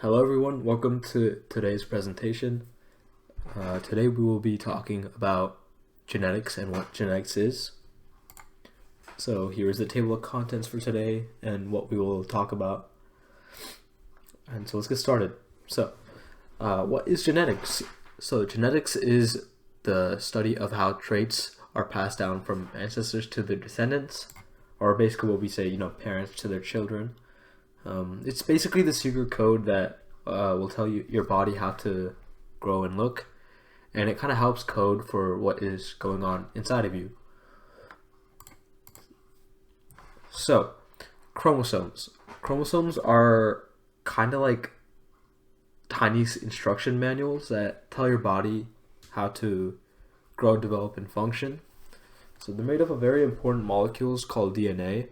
Hello everyone, welcome to today's presentation. Today we will be talking about genetics and what genetics is. So here's the table of contents for today and what we will talk about. And so let's get started. So, what is genetics? So genetics is the study of how traits are passed down from ancestors to their descendants, or basically what we say, parents to their children. It's basically the secret code that will tell you your body how to grow and look, and it kind of helps code for what is going on inside of you. So, chromosomes. Chromosomes are kind of like tiny instruction manuals that tell your body how to grow, develop, and function. So they're made up of very important molecules called DNA,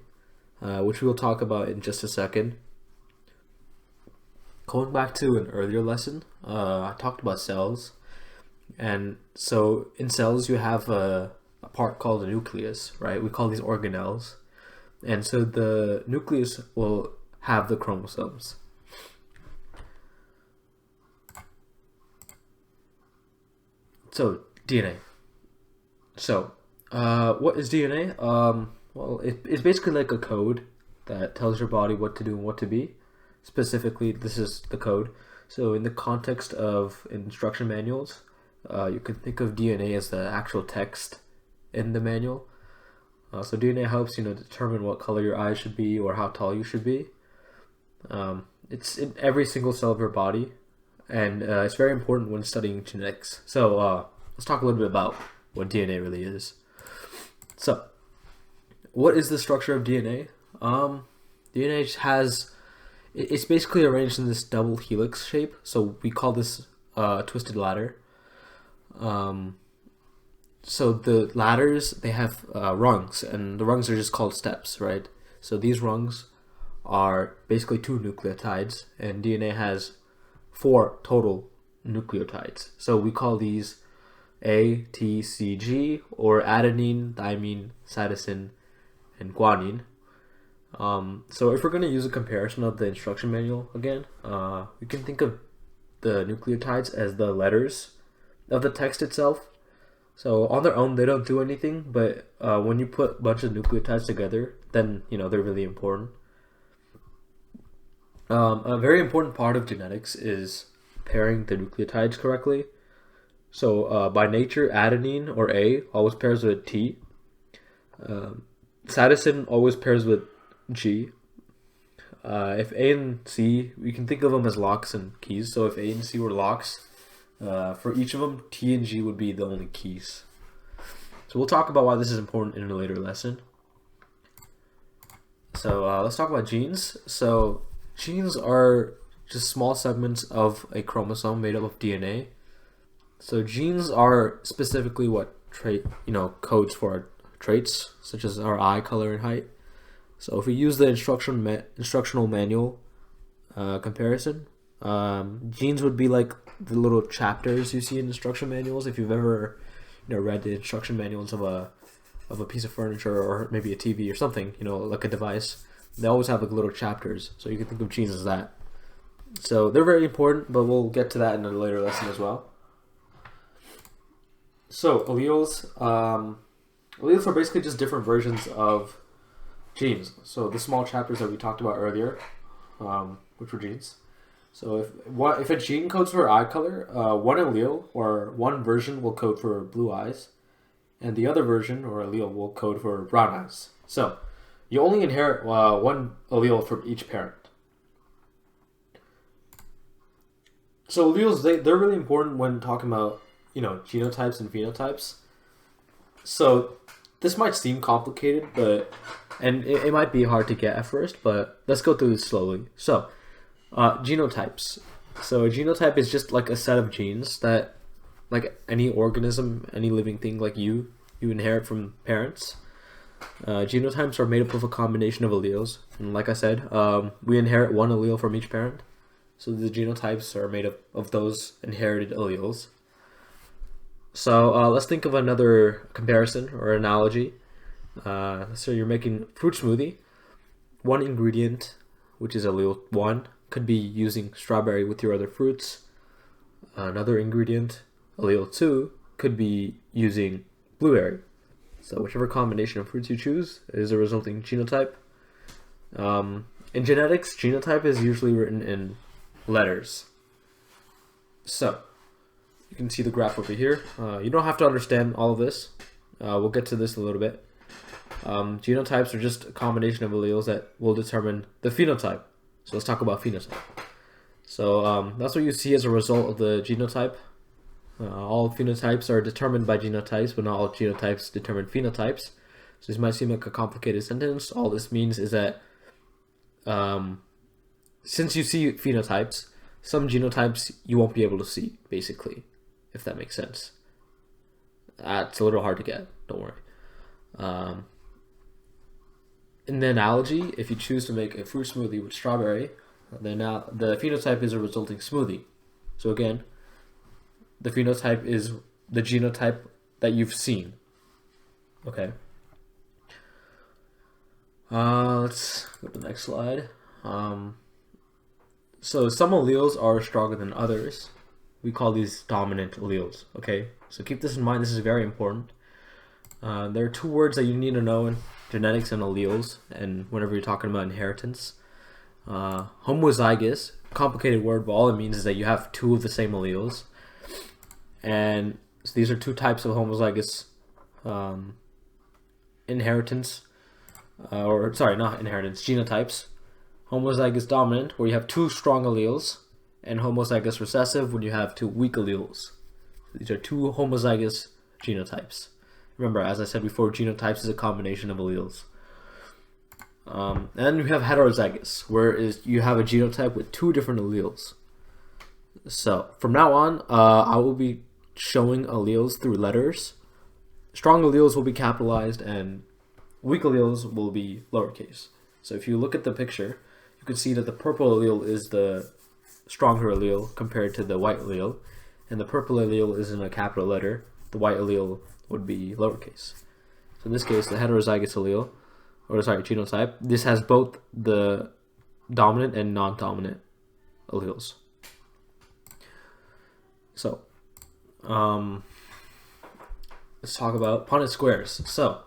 which we will talk about in just a second. Going back to an earlier lesson, I talked about cells, and so in cells you have a part called the nucleus, right? We call these organelles, and so the nucleus will have the chromosomes. So DNA. So what is DNA? Well, it's basically like a code that tells your body what to do and what to be. Specifically, this is the code. So in the context of instruction manuals, you can think of DNA as the actual text in the manual. So DNA helps determine what color your eyes should be or how tall you should be. It's in every single cell of your body, and it's very important when studying genetics. So let's talk a little bit about what DNA really is. So, what is the structure of DNA? DNA has, it's basically arranged in this double helix shape. So we call this twisted ladder. So the ladders, they have rungs, and the rungs are just called steps, right? So these rungs are basically two nucleotides, and DNA has 4 total nucleotides. So we call these A, T, C, G, or adenine, thymine, cytosine, and guanine. So if we're going to use a comparison of the instruction manual again, we can think of the nucleotides as the letters of the text itself. So on their own, they don't do anything, but when you put a bunch of nucleotides together, then they're really important. A very important part of genetics is pairing the nucleotides correctly. So by nature, adenine or A always pairs with T. Cytosine always pairs with G. If A and C, we can think of them as locks and keys. So if A and C were locks, for each of them, T and G would be the only keys. So we'll talk about why this is important in a later lesson. So let's talk about genes. So genes are just small segments of a chromosome made up of DNA. So genes are specifically what codes for our traits, such as our eye color and height. So if we use the instructional manual comparison, genes would be like the little chapters you see in instruction manuals. If you've ever read the instruction manuals of a piece of furniture or maybe a TV or something, like a device, they always have like little chapters. So you can think of genes as that. So they're very important, but we'll get to that in a later lesson as well. So alleles, alleles are basically just different versions of genes. So the small chapters that we talked about earlier, which were genes. So if a gene codes for eye color, one allele or one version will code for blue eyes, and the other version or allele will code for brown eyes. So you only inherit one allele from each parent. So alleles, they're really important when talking about genotypes and phenotypes. So this might seem complicated, and it might be hard to get at first, but let's go through this slowly. So genotypes. So a genotype is just like a set of genes that, like any organism, any living thing like you inherit from parents. Genotypes are made up of a combination of alleles, and like I said, we inherit one allele from each parent. So the genotypes are made up of those inherited alleles. So let's think of another comparison or analogy. So you're making fruit smoothie. One ingredient, which is allele 1, could be using strawberry with your other fruits. Another ingredient, allele 2, could be using blueberry. So whichever combination of fruits you choose is a resulting genotype. In genetics, genotype is usually written in letters. So you can see the graph over here. You don't have to understand all of this. We'll get to this in a little bit. Genotypes are just a combination of alleles that will determine the phenotype. So let's talk about phenotype. So that's what you see as a result of the genotype. All phenotypes are determined by genotypes, but not all genotypes determine phenotypes. So this might seem like a complicated sentence. All this means is that since you see phenotypes, some genotypes you won't be able to see, basically, if that makes sense. It's a little hard to get, don't worry. In the analogy, if you choose to make a fruit smoothie with strawberry, then now the phenotype is a resulting smoothie. So again, the phenotype is the genotype that you've seen. Okay. Let's go to the next slide. So some alleles are stronger than others. We call these dominant alleles. Okay. So keep this in mind. This is very important. There are two words that you need to know in genetics and alleles, and whenever you're talking about inheritance. Homozygous, complicated word, but all it means is that you have two of the same alleles. And so these are two types of homozygous inheritance, not inheritance, genotypes. Homozygous dominant, where you have two strong alleles, and homozygous recessive, when you have two weak alleles. These are two homozygous genotypes. Remember, as I said before, genotypes is a combination of alleles. And then you have heterozygous, where you have a genotype with two different alleles. So from now on, I will be showing alleles through letters. Strong alleles will be capitalized, and weak alleles will be lowercase. So if you look at the picture, you can see that the purple allele is the stronger allele compared to the white allele, and the purple allele is in a capital letter. The white allele would be lowercase. So in this case, the heterozygous allele, genotype, this has both the dominant and non-dominant alleles. So, let's talk about Punnett squares. So,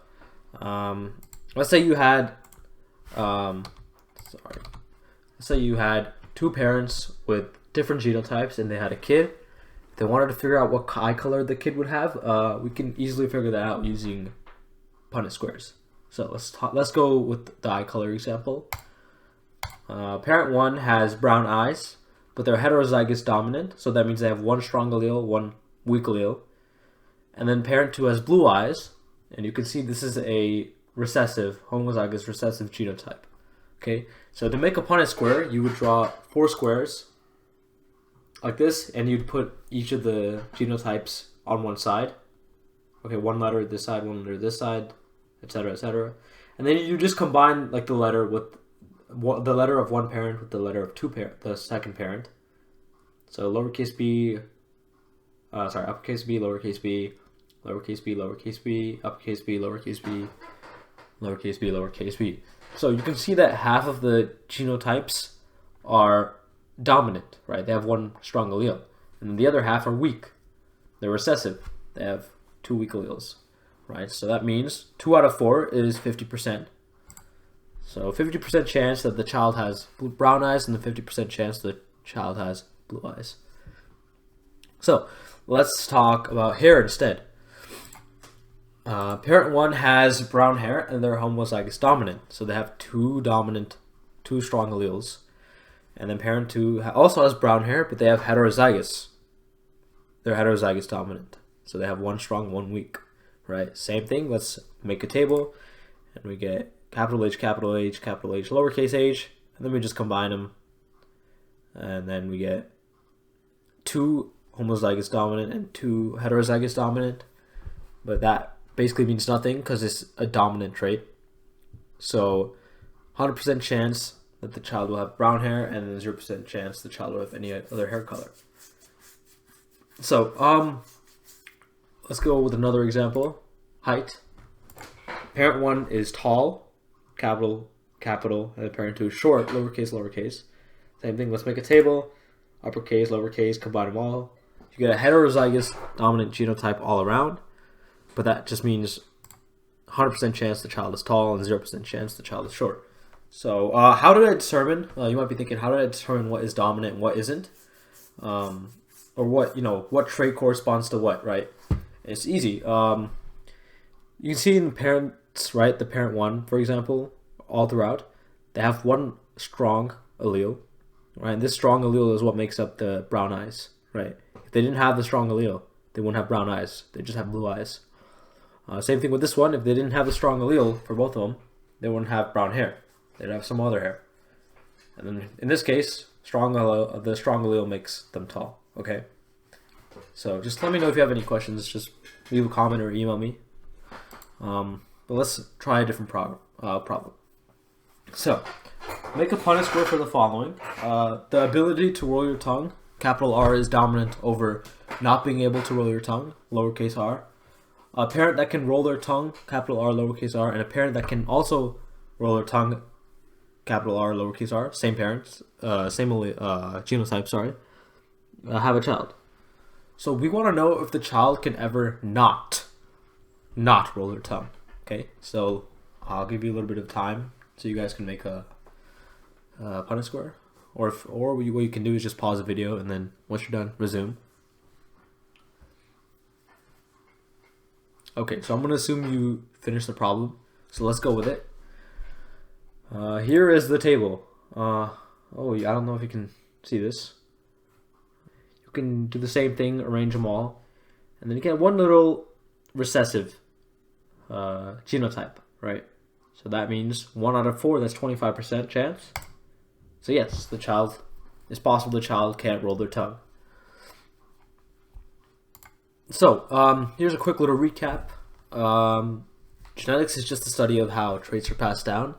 let's say you had, two parents with different genotypes, and they had a kid. They wanted to figure out what eye color the kid would have. We can easily figure that out using Punnett squares. So let's go with the eye color example. Parent 1 has brown eyes, but they're heterozygous dominant, so that means they have one strong allele, one weak allele. And then parent 2 has blue eyes, and you can see this is a recessive, homozygous recessive genotype. Okay, so to make a Punnett square, you would draw 4 squares like this, and you'd put each of the genotypes on one side. Okay, one letter this side, one letter this side, etc., etc. And then you just combine like the letter with the letter of one parent with the letter of the second parent. So uppercase b, lowercase b, lowercase b, lowercase b, lowercase b, uppercase b, lowercase b, lowercase b, lowercase b. So you can see that half of the genotypes are dominant, right? They have one strong allele, and the other half are weak. They're recessive. They have 2 weak alleles, right? So that means 2 out of 4 is 50%. So 50% chance that the child has brown eyes, and the 50% chance the child has blue eyes. So let's talk about hair instead. Parent 1 has brown hair, and they're homozygous dominant, so they have two strong alleles. And then parent 2 also has brown hair, but they have heterozygous. They're heterozygous dominant, so they have one strong, one weak, right? Same thing. Let's make a table, and we get capital H, capital H, capital H, lowercase h, and then we just combine them, and then we get 2 homozygous dominant and 2 heterozygous dominant, but that basically means nothing because it's a dominant trait. So 100% chance that the child will have brown hair, and then 0% chance the child will have any other hair color. So let's go with another example. Height. Parent 1 is tall, capital, and parent 2 is short, lowercase, lowercase. Same thing. Let's make a table. Uppercase, lowercase, combine them all. You get a heterozygous dominant genotype all around, but that just means 100% chance the child is tall and 0% chance the child is short. So how did I determine? You might be thinking, how did I determine what is dominant and what isn't, or what trait corresponds to what? Right? It's easy. You can see in the parents, right? The parent one, for example, all throughout, they have one strong allele, right? And this strong allele is what makes up the brown eyes, right? If they didn't have the strong allele, they wouldn't have brown eyes. They just have blue eyes. Same thing with this one. If they didn't have the strong allele for both of them, they wouldn't have brown hair. They'd have some other hair. And then in this case, the strong allele makes them tall. Okay. So just let me know if you have any questions. Just leave a comment or email me. But let's try a different problem. So, make a Punnett square for the following. The ability to roll your tongue, capital R, is dominant over not being able to roll your tongue, lowercase r. A parent that can roll their tongue, capital R, lowercase r, and a parent that can also roll their tongue, capital R, lowercase r, same parents, same genotype, sorry, have a child. So we want to know if the child can ever not roll their tongue. Okay, so I'll give you a little bit of time so you guys can make a Punnett square, or what you can do is just pause the video and then once you're done, resume. Okay, so I'm gonna assume you finished the problem, so let's go with it. Here is the table. I don't know if you can see this. You can do the same thing, arrange them all, and then you get one little recessive genotype, right? So that means 1 out of 4, that's 25% chance. So yes, it's possible the child can't roll their tongue. So, here's a quick little recap. Genetics is just the study of how traits are passed down.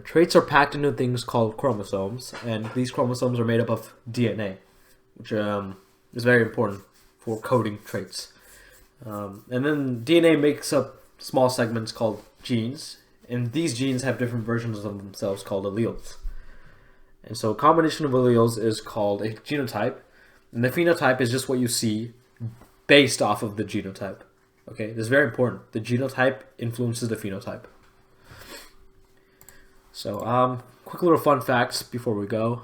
Traits are packed into things called chromosomes, and these chromosomes are made up of DNA, which is very important for coding traits. And then DNA makes up small segments called genes, and these genes have different versions of themselves called alleles. And so a combination of alleles is called a genotype, and the phenotype is just what you see based off of the genotype. Okay, this is very important. The genotype influences the phenotype. So, quick little fun facts before we go.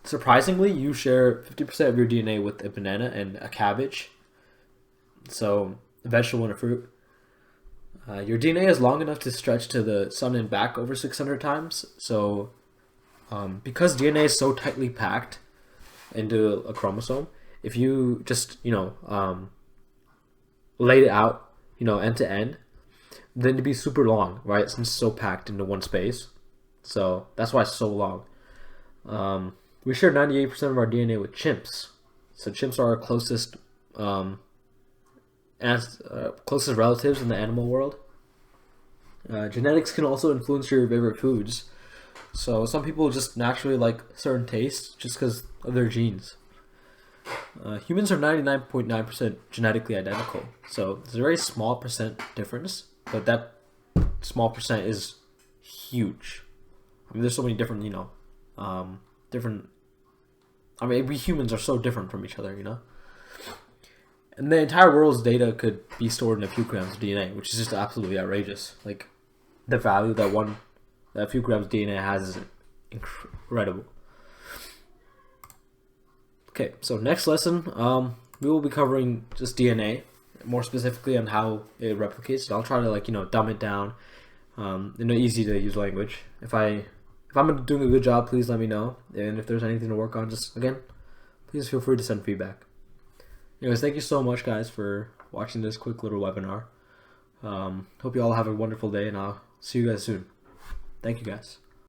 Surprisingly, you share 50% of your DNA with a banana and a cabbage. So, a vegetable and a fruit. Your DNA is long enough to stretch to the sun and back over 600 times. So, because DNA is so tightly packed into a chromosome, if you just, laid it out, end to end, then it'd be super long, right? Since it's so packed into one space. So that's why it's so long. We share 98% of our DNA with chimps. So chimps are our closest closest relatives in the animal world. Genetics can also influence your favorite foods. So some people just naturally like certain tastes just because of their genes. Humans are 99.9% genetically identical. So there's a very small percent difference, but that small percent is huge. I mean, there's so many different, we humans are so different from each other, And the entire world's data could be stored in a few grams of DNA, which is just absolutely outrageous. Like, the value that few grams of DNA has is incredible. Okay, so next lesson, we will be covering just DNA, more specifically on how it replicates. I'll try to dumb it down in an easy to use language. If I'm doing a good job, please let me know. And if there's anything to work on, please feel free to send feedback. Anyways, thank you so much, guys, for watching this quick little webinar. Hope you all have a wonderful day, and I'll see you guys soon. Thank you, guys.